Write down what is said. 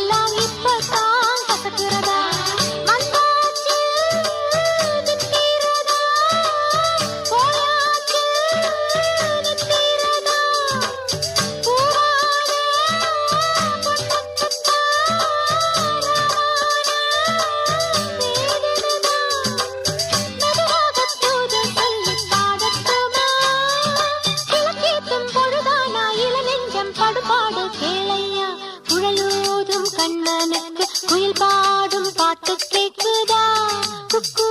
எல்லாம் இப்பதான் கசக்கிறதா வந்தாச்சு நிற்கிறதா போயாச்சு நிற்கிறதா பூவான பொட்டக்கட்டா தேடுதா மெதுவாக தூது சொல்லி பாடட்டுமா கிழக்கேத்தும் பொழுதானா இள நெஞ்சம் படுபாடு கேளையா குழலோதும் கண்ணனுக்கு குயில் பாடும் பாட்டு கேக்குதா குக்கூ